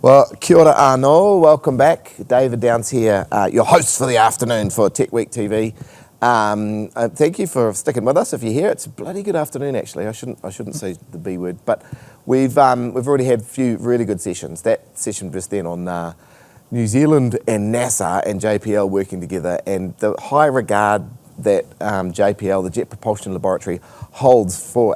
Well, kia ora anō, welcome back. David Downs here, your host for the afternoon for Tech Week TV. Thank you for sticking with us. If you're here, it's a bloody good afternoon actually. I shouldn't say the B word, but we've already had a few really good sessions. That session just then on New Zealand and NASA and JPL working together, and the high regard that JPL, the Jet Propulsion Laboratory, holds for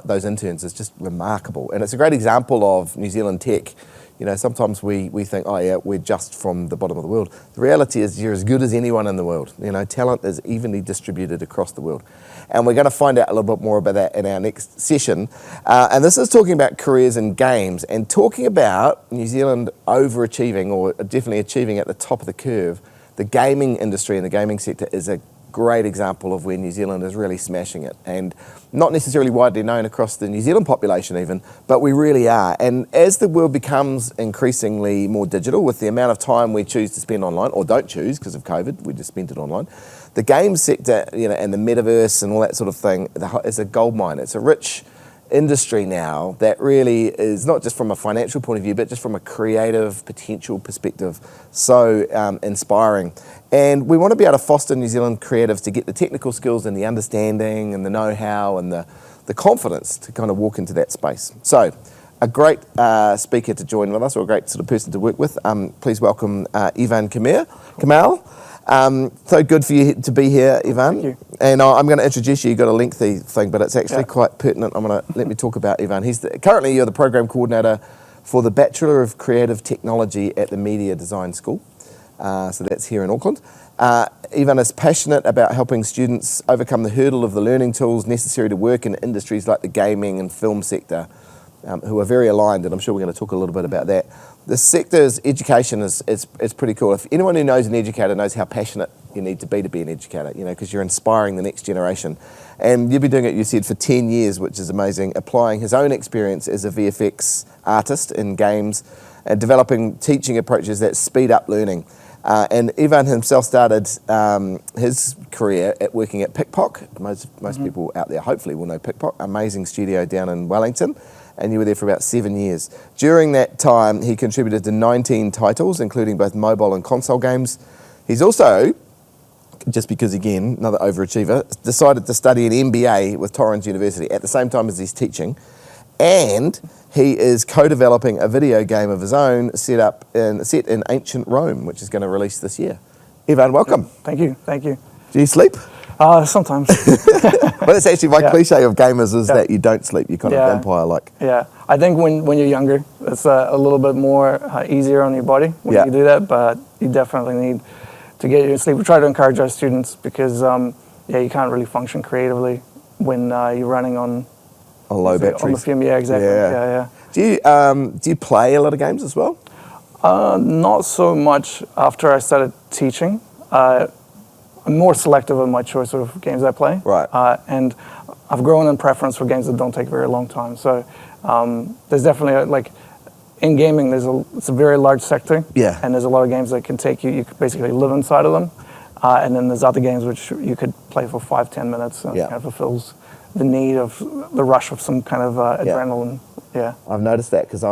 those interns is just remarkable. And it's a great example of New Zealand tech. You know, sometimes we think, oh yeah, we're just from the bottom of the world. The reality is you're as good as anyone in the world. You know, talent is evenly distributed across the world. And we're going to find out a little bit more about that in our next session. And this is talking about careers in games and talking about New Zealand overachieving, or definitely achieving at the top of the curve. The gaming industry and the gaming sector is a great example of where New Zealand is really smashing it, and not necessarily widely known across the New Zealand population even, but we really are. And as the world becomes increasingly more digital, with the amount of time we choose to spend online, or don't choose because of COVID, we just spent it online, the game sector, you know, and the metaverse and all that sort of thing is a goldmine. It's a rich industry now that really is not just from a financial point of view, but just from a creative potential perspective, so inspiring. And we want to be able to foster New Zealand creatives to get the technical skills and the understanding and the know-how and the confidence to kind of walk into that space. So a great speaker to join with us, or a great sort of person to work with. Please welcome Ivan Kamal. So good for you to be here, Ivan. Thank you. And I'm going to introduce you. You've got a lengthy thing, but it's actually quite pertinent. Let me talk about Ivan. Currently you're the program coordinator for the Bachelor of Creative Technology at the Media Design School. So that's here in Auckland. Ivan is passionate about helping students overcome the hurdle of the learning tools necessary to work in industries like the gaming and film sector, who are very aligned, and I'm sure we're going to talk a little bit about that. The sector's education is pretty cool. If anyone who knows an educator knows how passionate you need to be an educator, you know, because you're inspiring the next generation. And you've been doing it, you said, for 10 years, which is amazing, applying his own experience as a VFX artist in games and developing teaching approaches that speed up learning. And Ivan himself started his career at working at Pickpock. Most people out there hopefully will know Pickpock, amazing studio down in Wellington. And you were there for about 7 years. During that time, he contributed to 19 titles, including both mobile and console games. He's also, just because again, another overachiever, decided to study an MBA with Torrens University at the same time as he's teaching. And he is co-developing a video game of his own set in ancient Rome, which is going to release this year. Ivan, welcome. Thank you. Do you sleep? Sometimes. Well, that's actually my cliche of gamers is that you don't sleep. You're kind of vampire-like. Yeah, I think when you're younger, it's a little bit more easier on your body when you do that, but you definitely need to get your sleep. We try to encourage our students because, you can't really function creatively when you're running on low batteries. On the fume, yeah, exactly. Yeah. Do you play a lot of games as well? Not so much after I started teaching. I'm more selective in my choice of games I play. Right. And I've grown in preference for games that don't take very long time. So there's definitely, in gaming, it's a very large sector. Yeah. And there's a lot of games that can take you could basically live inside of them. And then there's other games which you could play for 5-10 minutes and it kind of fulfills the need of the rush of some kind of adrenaline. Yeah. I've noticed that because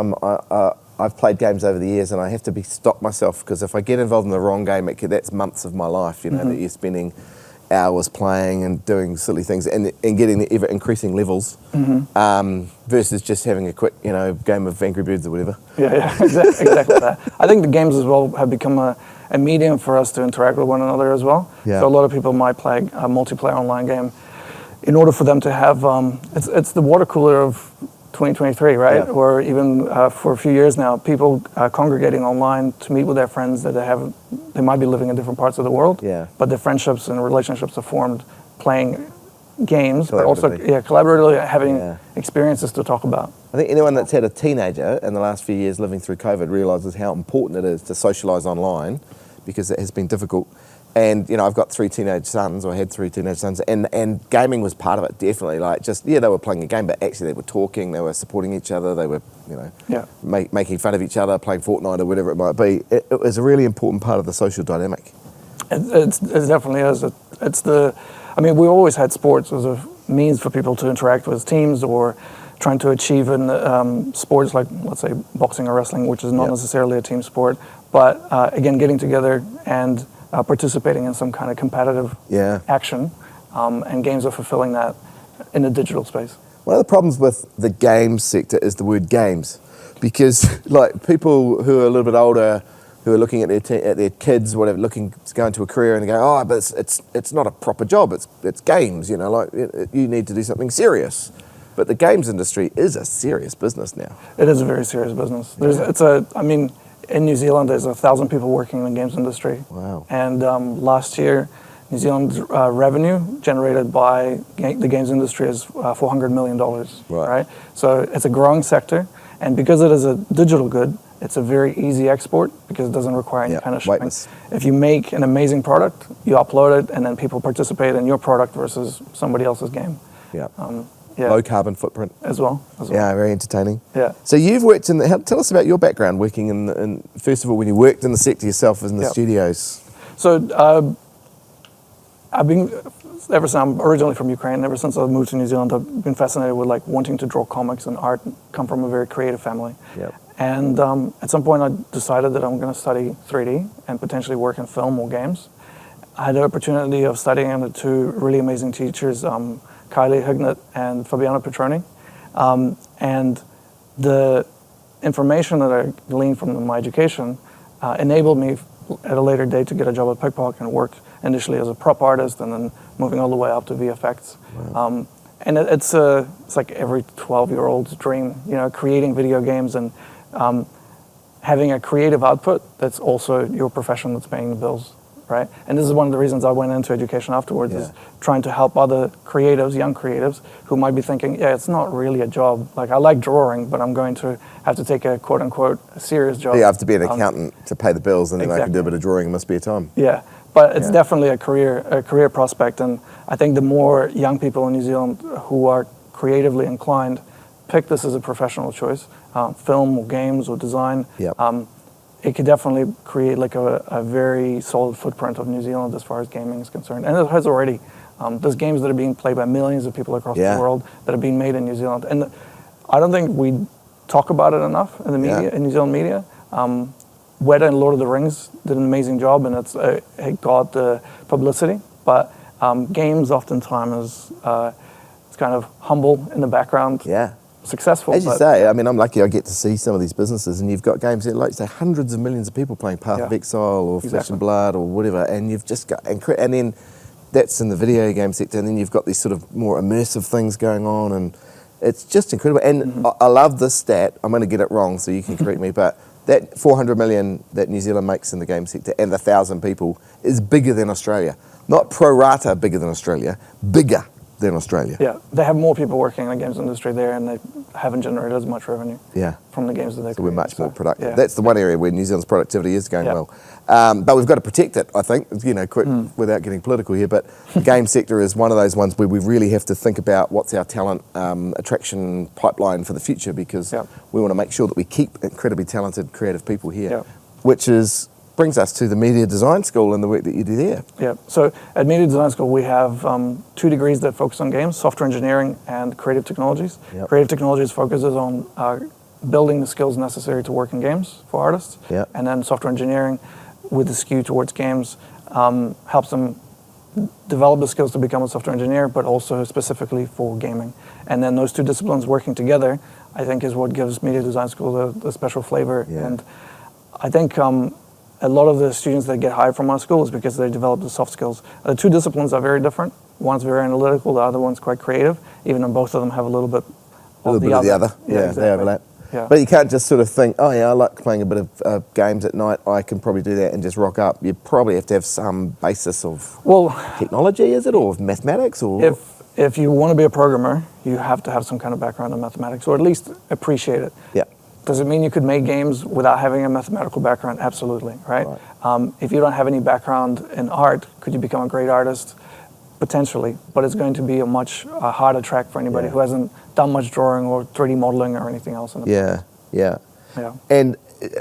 I've played games over the years, and I have to stop myself because if I get involved in the wrong game, that's months of my life. You know that you're spending hours playing and doing silly things and getting the ever increasing levels, versus just having a quick game of Angry Birds or whatever. Yeah, exactly that. I think the games as well have become a medium for us to interact with one another as well. Yeah. So a lot of people might play a multiplayer online game in order for them to have it's the water cooler of 2023, right? Yeah. Or even for a few years now, people congregating online to meet with their friends that they might be living in different parts of the world, but their friendships and relationships are formed playing games, but also collaboratively having experiences to talk about. I think anyone that's had a teenager in the last few years living through COVID realises how important it is to socialise online, because it has been difficult. And I've got 3 teenage sons, or I had 3 teenage sons, and gaming was part of it, definitely. They were playing a game, but actually they were talking, they were supporting each other, they were, making fun of each other, playing Fortnite or whatever it might be. It was a really important part of the social dynamic. It definitely is. We always had sports as a means for people to interact with teams or trying to achieve in sports like, let's say, boxing or wrestling, which is not necessarily a team sport, but again, getting together and participating in some kind of competitive action, and games are fulfilling that in the digital space. One of the problems with the games sector is the word games, because like people who are a little bit older, who are looking at their kids, whatever, looking to go into a career, and they go, oh, but it's not a proper job. It's games, you know, like you need to do something serious. But the games industry is a serious business now. It is a very serious business. In New Zealand, there's 1,000 people working in the games industry. Wow. And last year, New Zealand's revenue generated by the games industry is $400 million, right? So it's a growing sector, and because it is a digital good, it's a very easy export because it doesn't require any kind of shipping. If you make an amazing product, you upload it, and then people participate in your product versus somebody else's game. Yeah. Low carbon footprint as well. Yeah, very entertaining. Yeah. So you've worked tell us about your background working in first of all, when you worked in the sector yourself in the studios. So I've been, ever since I'm originally from Ukraine, ever since I moved to New Zealand, I've been fascinated with like wanting to draw comics and art, come from a very creative family. Yep. And at some point I decided that I'm going to study 3D and potentially work in film or games. I had the opportunity of studying under two really amazing teachers, Kylie Hignett and Fabiano Petroni. And the information that I gleaned from my education enabled me at a later date to get a job at Pickpocket and work initially as a prop artist and then moving all the way up to VFX. Wow. And it's like every 12-year-old's dream, you know, creating video games and having a creative output that's also your profession that's paying the bills, right? And this is one of the reasons I went into education afterwards, is trying to help other creatives, young creatives, who might be thinking, it's not really a job. Like, I like drawing, but I'm going to have to take a quote-unquote a serious job. You have to be an accountant to pay the bills, and then I can do a bit of drawing. It must be a time. Yeah, but it's definitely a career prospect, and I think the more young people in New Zealand who are creatively inclined pick this as a professional choice, film or games or design, it could definitely create like a very solid footprint of New Zealand as far as gaming is concerned. And it has already. There's games that are being played by millions of people across the world that are being made in New Zealand. And I don't think we talk about it enough in the media, in New Zealand media. Weta and Lord of the Rings did an amazing job, and it got the publicity. But games oftentimes it's kind of humble in the background. Yeah. Successful. As you say, I mean, I'm lucky I get to see some of these businesses, and you've got games that, like you say, hundreds of millions of people playing Path of Exile or Flesh and Blood or whatever, and you've just got, and then that's in the video game sector, and then you've got these sort of more immersive things going on, and it's just incredible. And I love this stat. I'm going to get it wrong, so you can correct me, but that 400 million that New Zealand makes in the game sector and the 1,000 people is bigger than Australia. Not pro rata bigger than Australia, bigger than Australia. Yeah, they have more people working in the games industry there, and they haven't generated as much revenue from the games that they create. So we're much more productive. Yeah. That's the one area where New Zealand's productivity is going well. But we've got to protect it, I think, you know, without getting political here. But the game sector is one of those ones where we really have to think about what's our talent attraction pipeline for the future, because we want to make sure that we keep incredibly talented, creative people here, which brings us to the Media Design School and the work that you do there. Yeah, so at Media Design School we have 2 degrees that focus on games, software engineering and creative technologies. Creative technologies focuses on building the skills necessary to work in games for artists, and then software engineering with the skew towards games helps them develop the skills to become a software engineer, but also specifically for gaming. And then those 2 disciplines working together, I think, is what gives Media Design School the special flavor. And I think a lot of the students that get hired from our school is because they develop the soft skills. The 2 disciplines are very different. One's very analytical, the other one's quite creative, even though both of them have a little bit of the other. Yeah, exactly. They overlap. Yeah. But you can't just sort of think, oh yeah, I like playing a bit of games at night, I can probably do that and just rock up. You probably have to have some basis of technology, is it, or of mathematics? Or if you want to be a programmer, you have to have some kind of background in mathematics, or at least appreciate it. Yeah. Does it mean you could make games without having a mathematical background? Absolutely, right? If you don't have any background in art, could you become a great artist? Potentially, but it's going to be a much harder track for anybody who hasn't done much drawing or 3D modeling or anything else. Yeah. And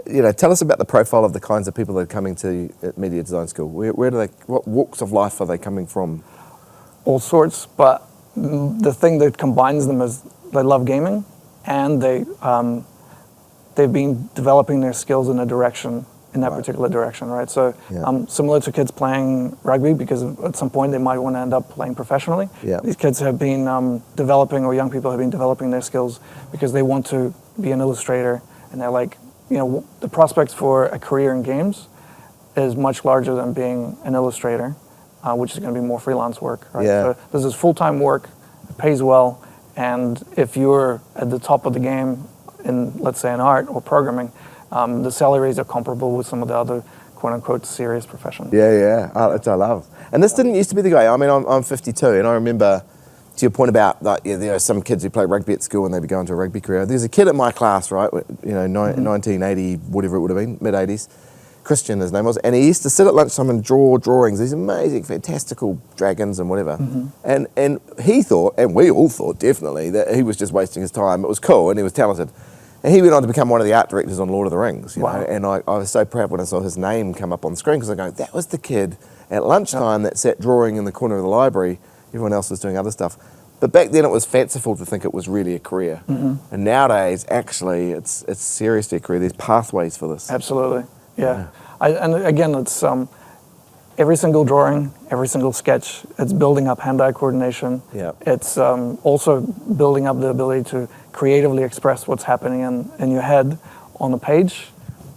you know, tell us about the profile of the kinds of people that are coming to Media Design School. Where do they? What walks of life are they coming from? All sorts, but the thing that combines them is they love gaming, and they've been developing their skills in that particular direction, right? So similar to kids playing rugby, because at some point they might want to end up playing professionally. Yeah. These kids have been developing, or young people have been developing their skills because they want to be an illustrator, and they're like, the prospects for a career in games is much larger than being an illustrator, which is going to be more freelance work, right? Yeah. So this is full-time work, it pays well, and if you're at the top of the game in, let's say, in art or programming, the salaries are comparable with some of the other quote-unquote serious professions. Yeah, which I love. And this didn't used to be the guy. I mean, I'm 52, and I remember, to your point about, like, there are some kids who play rugby at school and they be going to a rugby career. There's a kid at my class, right, 1980, whatever it would have been, mid-80s, Christian his name was, and he used to sit at lunchtime and draw drawings, these amazing, fantastical dragons and whatever. And he thought, and we all thought definitely, that he was just wasting his time. It was cool and he was talented. And he went on to become one of the art directors on Lord of the Rings, you know? And I was so proud when I saw his name come up on the screen, because I go, that was the kid at lunchtime that sat drawing in the corner of the library. Everyone else was doing other stuff. But back then it was fanciful to think it was really a career. And nowadays, actually, it's seriously a career. There's pathways for this. Absolutely, yeah. And again, it's every single drawing, every single sketch, it's building up hand-eye coordination. Yeah. It's also building up the ability to creatively express what's happening in your head on the page,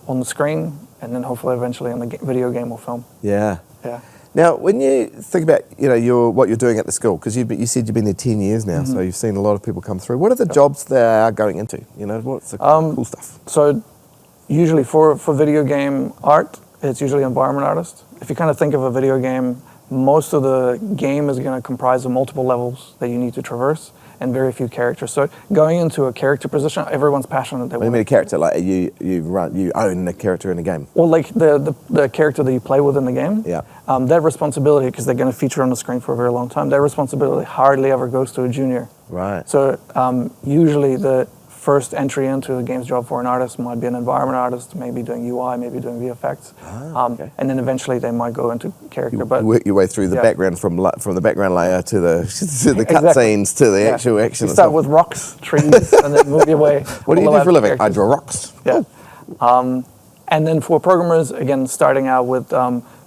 on the screen, and then hopefully eventually in the video game or film. Yeah. Yeah. Now, when you think about what you're doing at the school, because you said you've been there 10 years now, so you've seen a lot of people come through. What are the jobs they are going into? What's the cool stuff? So usually for video game art, it's usually environment artist. If you kind of think of a video game, most of the game is going to comprise of multiple levels that you need to traverse and very few characters. So going into a character position, everyone's passionate. What do you mean a character? Like you own the character in the game? Well, like the character that you play with in the game, that responsibility, because they're going to feature on the screen for a very long time, that responsibility hardly ever goes to a junior. Right. So usually the first entry into a games job for an artist might be an environment artist, maybe doing UI, maybe doing VFX, okay. And then eventually they might go into character. You work your way through the background from the background layer to the cutscenes to the actual action. You start with rocks, trees, and then move your way. What do you do for a living? I draw rocks. Yeah. And then for programmers, again, starting out with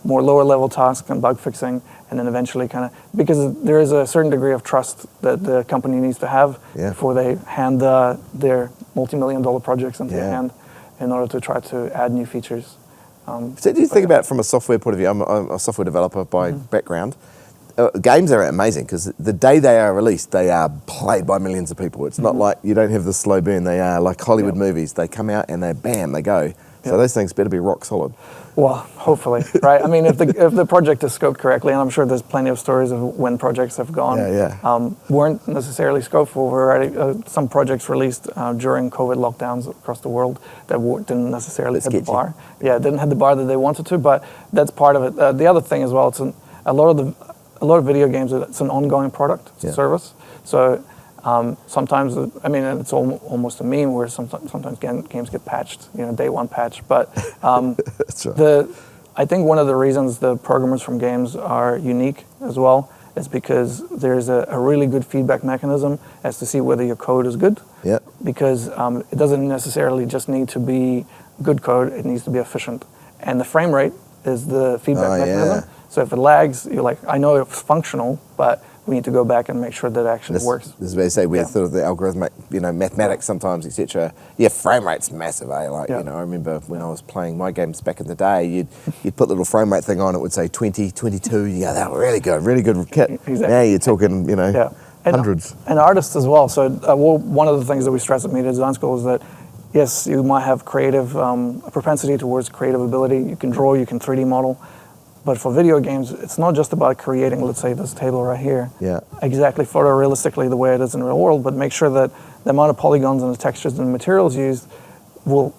more lower level tasks and bug fixing, and then eventually because there is a certain degree of trust that the company needs to have before they hand their multi-million-dollar projects into your hand in order to try to add new features. So do you think about it from a software point of view? I'm a software developer by background. Games are amazing because the day they are released, they are played by millions of people. It's not like you don't have the slow burn. They are like Hollywood movies. They come out and they go. So those things better be rock solid. Well, hopefully, right? I mean, if the project is scoped correctly, and I'm sure there's plenty of stories of when projects have gone, weren't necessarily scoped for variety. Some projects released during COVID lockdowns across the world that didn't necessarily hit the bar. Yeah, didn't hit the bar that they wanted to, but that's part of it. The other thing as well, it's a lot of video games. It's an ongoing product, it's a service. So. Sometimes, I mean, it's almost a meme where sometimes games get patched, day one patch. But That's right. I think one of the reasons the programmers from games are unique as well is because there's a really good feedback mechanism as to see whether your code is good. Yeah. Because it doesn't necessarily just need to be good code, it needs to be efficient. And the frame rate is the feedback mechanism. Yeah. So if it lags, you're like, I know it's functional, but we need to go back and make sure that it actually works. This is where you say with sort of the algorithmic, mathematics sometimes, etc. Yeah, frame rate's massive, eh? Like, I remember when I was playing my games back in the day, you'd put the little frame rate thing on, it would say 20, 22. Yeah, that was really good kit. Exactly. Now you're talking, hundreds. And artists as well. So one of the things that we stress at Media Design School is that yes, you might have a propensity towards creative ability. You can draw, you can 3D model. But for video games, it's not just about creating, let's say, this table right here, exactly photorealistically the way it is in the real world, but make sure that the amount of polygons and the textures and the materials used will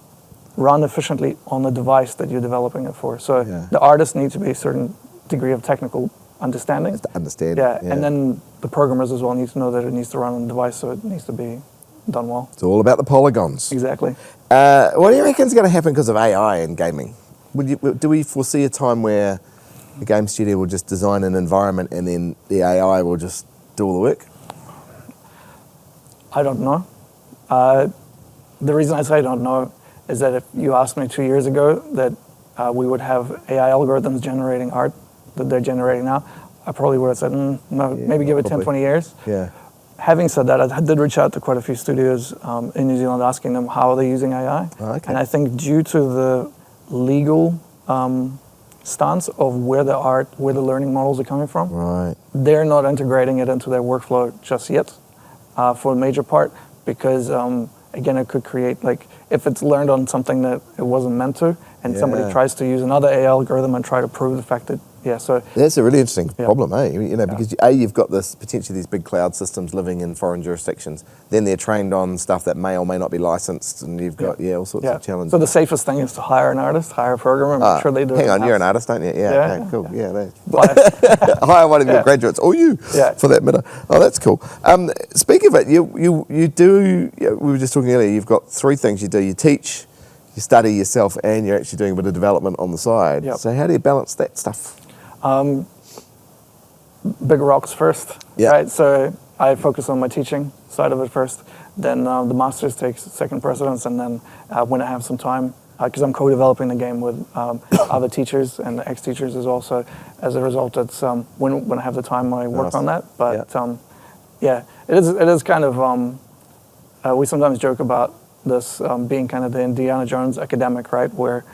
run efficiently on the device that you're developing it for. So the artist needs to be a certain degree of technical understanding. Just to understand. Yeah, and then the programmers as well need to know that it needs to run on the device, so it needs to be done well. It's all about the polygons. Exactly. What do you reckon is going to happen because of AI in gaming? Do we foresee a time where the game studio will just design an environment and then the AI will just do all the work? I don't know. The reason I say I don't know is that if you asked me 2 years ago that we would have AI algorithms generating art that they're generating now, I probably would have said, no, maybe give it 10, 20 years. Yeah. Having said that, I did reach out to quite a few studios in New Zealand asking them how are they using AI. Oh, okay. And I think due to the legal stance of where the art, where the learning models are coming from, Right. they're not integrating it into their workflow just yet for a major part because, again, it could create, like, if it's learned on something that it wasn't meant to, and somebody Yeah. tries to use another AI algorithm and try to prove the fact that, so That's a really interesting Yeah. problem, eh? You know, because you've got this potentially these big cloud systems living in foreign jurisdictions. Then they're trained on stuff that may or may not be licensed, and you've got all sorts of challenges. So the safest thing is to hire an artist, hire a programmer, and make sure they do it Hang on, in-house. you're an artist, aren't you? Yeah. Yeah. Okay, cool. Yeah. But- Hire one of your graduates, or you, Yeah. for that matter. Oh, that's cool. Speaking of it, you do. We were just talking earlier. You've got three things you do. You teach, you study yourself, and you're actually doing a bit of development on the side. Yep. So how do you balance that stuff? Big rocks first, Yeah. right? So I focus on my teaching side of it first. Then the masters takes second precedence, and then when I have some time, because I'm co-developing the game with other teachers and ex-teachers as well. So as a result, it's when I have the time, I work Nice. on that. But it is kind of. We sometimes joke about this being kind of the Indiana Jones academic, right, where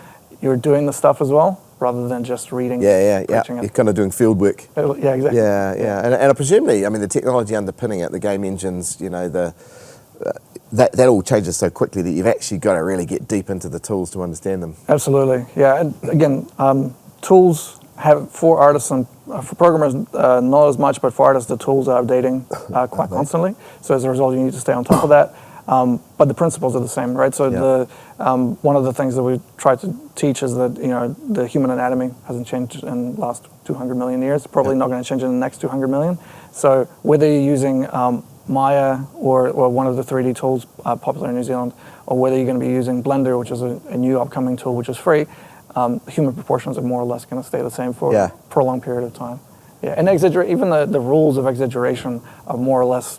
you're doing the stuff as well rather than just reading. Preaching You're kind of doing field work. Yeah, exactly. Yeah. And presumably, I mean, the technology underpinning it, the game engines, you know, that all changes so quickly that you've actually got to really get deep into the tools to understand them. Absolutely, yeah. And again, tools have for artists and for programmers not as much, but for artists, the tools are updating quite constantly. So as a result, you need to stay on top of that. But the principles are the same, right? So one of the things that we try to teach is that the human anatomy hasn't changed in the last 200 million years. Probably not going to change in the next 200 million. So whether you're using Maya or one of the 3D tools popular in New Zealand, or whether you're going to be using Blender, which is a new upcoming tool which is free, human proportions are more or less going to stay the same for a prolonged period of time. Yeah, and even the rules of exaggeration are more or less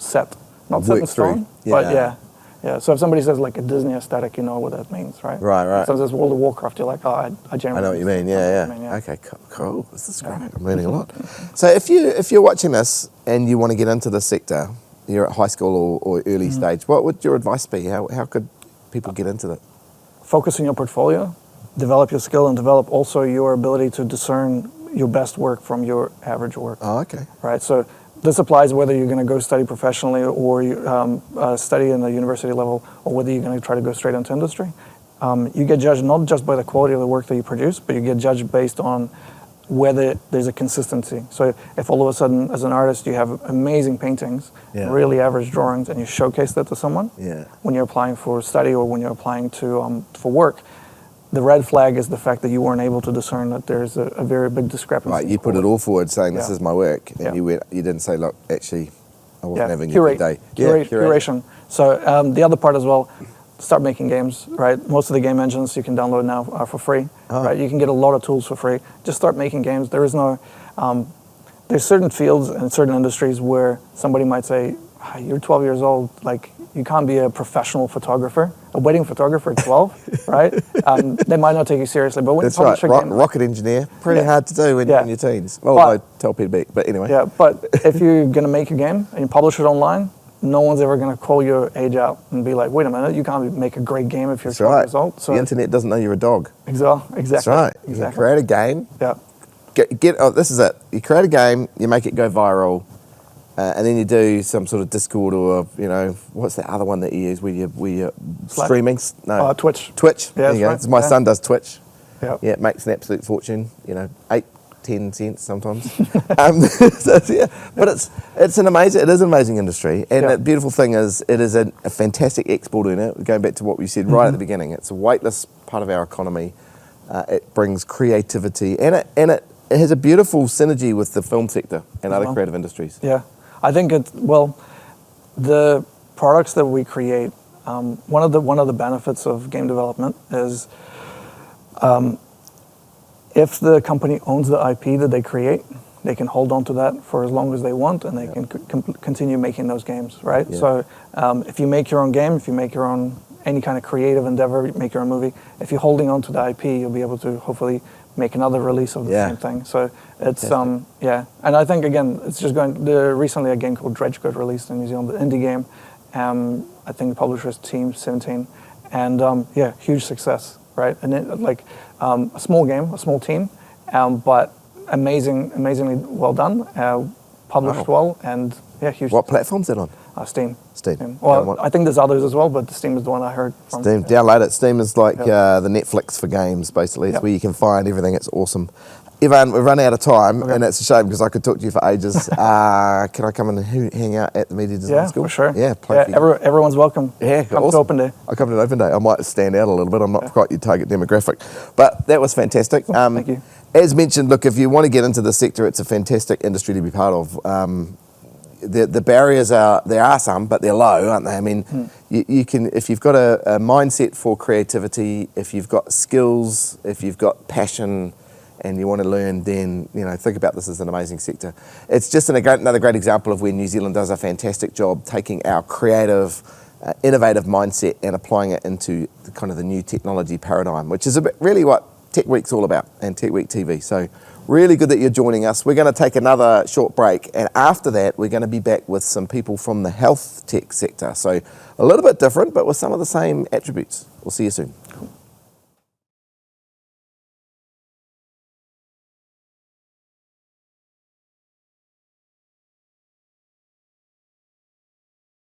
set. Not set in stone, but yeah. So if somebody says like a Disney aesthetic, you know what that means, right? Right. If someone says World of Warcraft, you're like, I generally. I know what you mean. Yeah. I mean, yeah. Okay, cool. This is great. I'm learning a lot. So if you're watching this and you want to get into this sector, you're at high school or early stage, what would your advice be? How could people get into that? Focus on your portfolio, develop your skill, and develop also your ability to discern your best work from your average work. Oh, okay. Right. So this applies whether you're going to go study professionally or you study in the university level, or whether you're going to try to go straight into industry. You get judged not just by the quality of the work that you produce, but you get judged based on whether there's a consistency. So if all of a sudden, as an artist, you have amazing paintings, really average drawings, and you showcase that to someone, when you're applying for study or when you're applying to for work, the red flag is the fact that you weren't able to discern that there's a very big discrepancy. Right, you put it all forward saying this is my work, and you didn't say, look, actually, I wasn't having a good day. Curation. So the other part as well, start making games, right? Most of the game engines you can download now are for free, right? You can get a lot of tools for free. Just start making games. There is no, there's certain fields and certain industries where somebody might say, you're 12 years old, like you can't be a professional photographer, a wedding photographer at 12, right? They might not take you seriously, but when That's you publish right. a game, Rocket engineer, pretty hard to do when you're in your teens. Well, I tell Peter Beck, but anyway. Yeah, but if you're going to make a game and you publish it online, no one's ever going to call your age out and be like, wait a minute, you can't make a great game if you're 12 years old. So the internet doesn't know you're a dog. Exactly. That's right. You can create a game. Yeah. This is it. You create a game, you make it go viral, and then you do some sort of Discord or, what's the other one that you use where you're streaming? No. Twitch. Twitch. Yeah, there you go. right. My son does Twitch. Yeah. Yeah, it makes an absolute fortune, 8-10 cents sometimes. But it is an amazing industry, and the beautiful thing is it is a fantastic export earner. Going back to what we said right at the beginning, it's a weightless part of our economy. It brings creativity, and it has a beautiful synergy with the film sector and other creative industries. Yeah, I think the products that we create. One of the benefits of game development is. If the company owns the IP that they create, they can hold on to that for as long as they want, and they can continue making those games, right? Yeah. So if you make your own game, if you make your own any kind of creative endeavor, make your own movie, if you're holding on to the IP, you'll be able to hopefully make another release of the same thing. So it's yeah, and I think again, it's just going. Recently, a game called Dredge got released in New Zealand, the indie game. I think the publisher is Team 17, and yeah, huge success, right? And it, like a small game, a small team, but amazingly well done, published well, and yeah, huge. What platform's it on? Steam. Steam. Well, I think there's others as well, but Steam is the one I heard from. Steam. Download it. Steam is like the Netflix for games, basically. It's where you can find everything. It's awesome. Ivan, we've run out of time, and it's a shame because I could talk to you for ages. Can I come and hang out at the Media Design School? For sure. Yeah, everyone's welcome. Yeah, come awesome. to open day. I'll come to an open day. I might stand out a little bit. I'm not quite your target demographic. But that was fantastic. Thank you. As mentioned, look, if you want to get into the sector, it's a fantastic industry to be part of. The barriers there are some, but they're low, aren't they? I mean, you can, if you've got a mindset for creativity, if you've got skills, if you've got passion, and you want to learn, then think about this as an amazing sector. It's just another great example of where New Zealand does a fantastic job taking our creative, innovative mindset and applying it into the new technology paradigm, which is really what Tech Week's all about, and Tech Week TV. So really good that you're joining us. We're going to take another short break, and after that we're going to be back with some people from the health tech sector. So a little bit different, but with some of the same attributes. We'll see you soon.